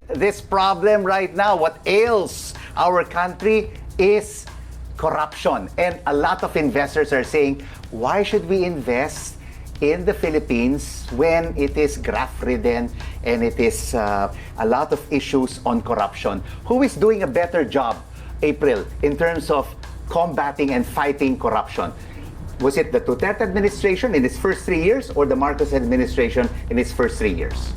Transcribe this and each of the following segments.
This problem right now, what ails our country is corruption. And a lot of investors are saying, why should we invest in the Philippines when it is graft-ridden and it is a lot of issues on corruption? Who is doing a better job, April, in terms of combating and fighting corruption? Was it the Duterte administration in its first 3 years or the Marcos administration in its first 3 years?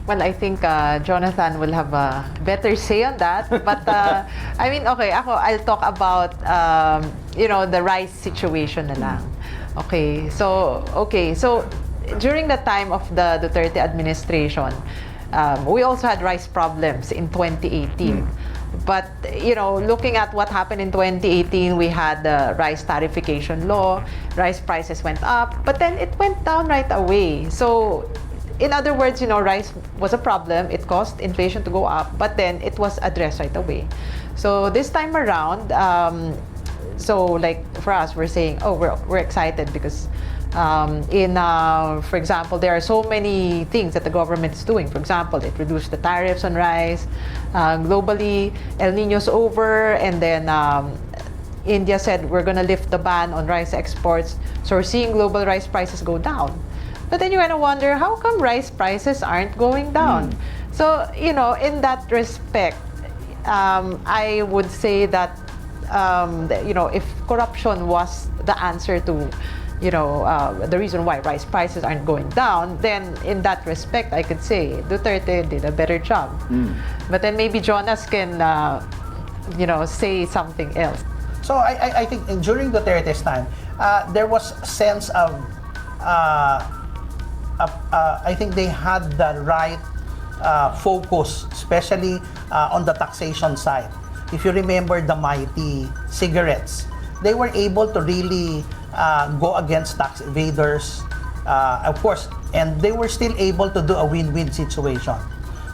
Well, I think Jonathan will have a better say on that. But I mean, okay, I'll talk about the rice situation na lang. Okay, so during the time of the Duterte administration, we also had rice problems in 2018. But looking at what happened in 2018, we had the rice tariffication law. Rice prices went up, but then it went down right away. So in other words, rice was a problem. It caused inflation to go up, but then it was addressed right away. So this time around, so like for us, we're saying, oh, we're excited because for example, there are so many things that the government is doing. For example, it reduced the tariffs on rice. Globally, El Nino's over, and then India said we're going to lift the ban on rice exports. So we're seeing global rice prices go down. But then you kind of wonder, how come rice prices aren't going down? So, in that respect, I would say that, if corruption was the answer to, the reason why rice prices aren't going down, then in that respect, I could say Duterte did a better job. But then maybe Jonas can, say something else. So I think during Duterte's time, there was a sense of I think they had the right focus, especially on the taxation side. If you remember the mighty cigarettes, they were able to really go against tax evaders, of course, and they were still able to do a win-win situation.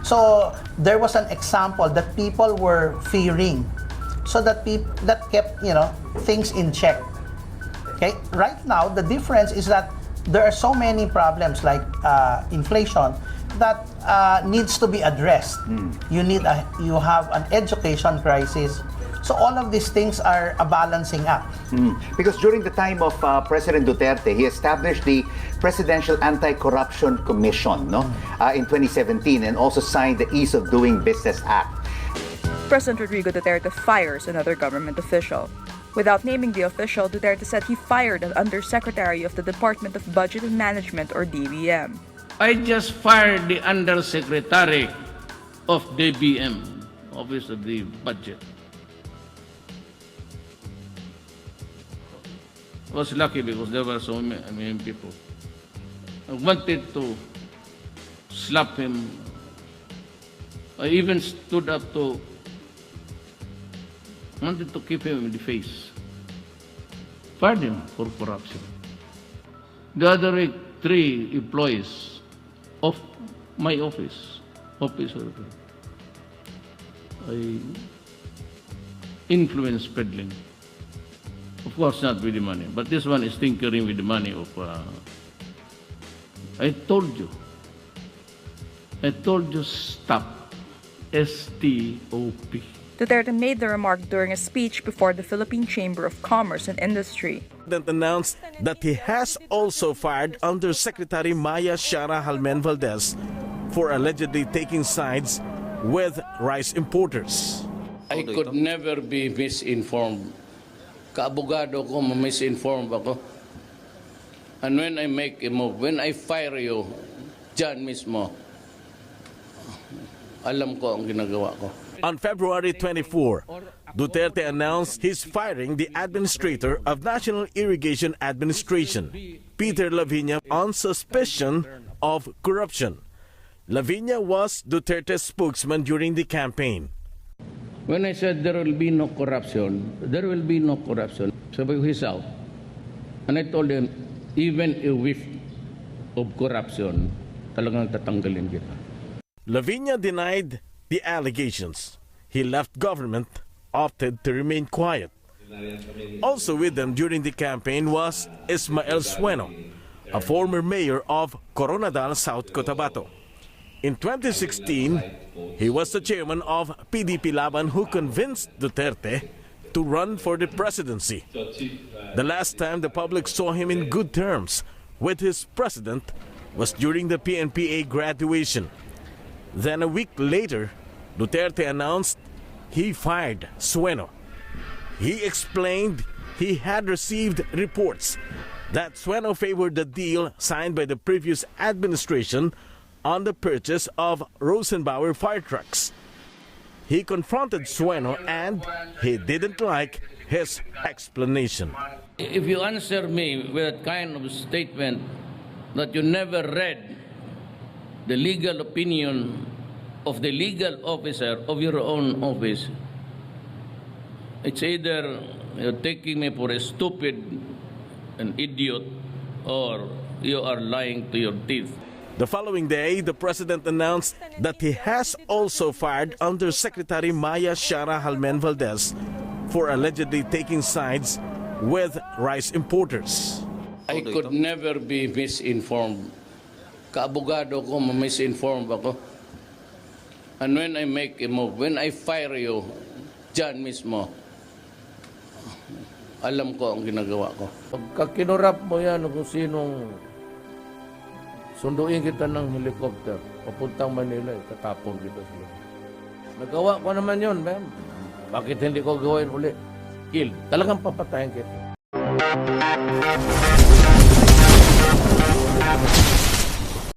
So there was an example that people were fearing, so that kept things in check. Okay, right now the difference is that there are so many problems like inflation that needs to be addressed. You have an education crisis. So all of these things are a balancing act. Because during the time of President Duterte, he established the Presidential Anti-Corruption Commission in 2017 and also signed the Ease of Doing Business Act. President Rodrigo Duterte fires another government official. Without naming the official, Duterte said he fired an undersecretary of the Department of Budget and Management, or DBM. I just fired the undersecretary of DBM, Office of the Budget. I was lucky because there were so many people. I wanted to slap him. I even stood up to wanted to keep him in the face. Fired him for corruption. The other 3 employees of my office, I influence peddling. Of course, not with the money, but this one is tinkering with the money of. I told you, stop. STOP. Duterte made the remark during a speech before the Philippine Chamber of Commerce and Industry. The president announced that he has also fired Undersecretary Maya Shara Halmen Valdez for allegedly taking sides with rice importers. I could never be misinformed. Kaabogado ko, misinformed ako. And when I make a move, when I fire you, dyan mismo, alam ko ang ginagawa ko. On February 24, Duterte announced he's firing the administrator of National Irrigation Administration, Peter Lavinia, on suspicion of corruption. Lavinia was Duterte's spokesman during the campaign. When I said there will be no corruption, there will be no corruption. Sabi ko, he's out. And I told him, even a whiff of corruption, talagang tatanggalin kita. Lavinia denied the allegations. He left government, opted to remain quiet. Also with them during the campaign was Ismael Sueno, a former mayor of Coronadal, South Cotabato. In 2016, he was the chairman of PDP Laban who convinced Duterte to run for the presidency. The last time the public saw him in good terms with his president was during the PNPA graduation. Then a week later, Duterte announced he fired Sueno. He explained he had received reports that Sueno favored the deal signed by the previous administration on the purchase of Rosenbauer fire trucks. He confronted Sueno and he didn't like his explanation. If you answer me with that kind of statement that you never read the legal opinion of the legal officer of your own office, it's either you're taking me for a stupid, an idiot, or you are lying to your teeth. The following day, the president announced that he has also fired Undersecretary Maya Shara Halmen Valdez for allegedly taking sides with rice importers. I could never be misinformed. Kaabogado ko, misinformed ako. And when I make a move, when I fire you, dyan mismo, alam ko ang ginagawa ko. Pagka kinurap mo yan kung sinong sunduin kita ng helicopter, papuntang Manila, tatapon kita sila. Nagawa ko naman yun, ma'am. Bakit hindi ko gawin uli? Kill. Talagang papatayin kita.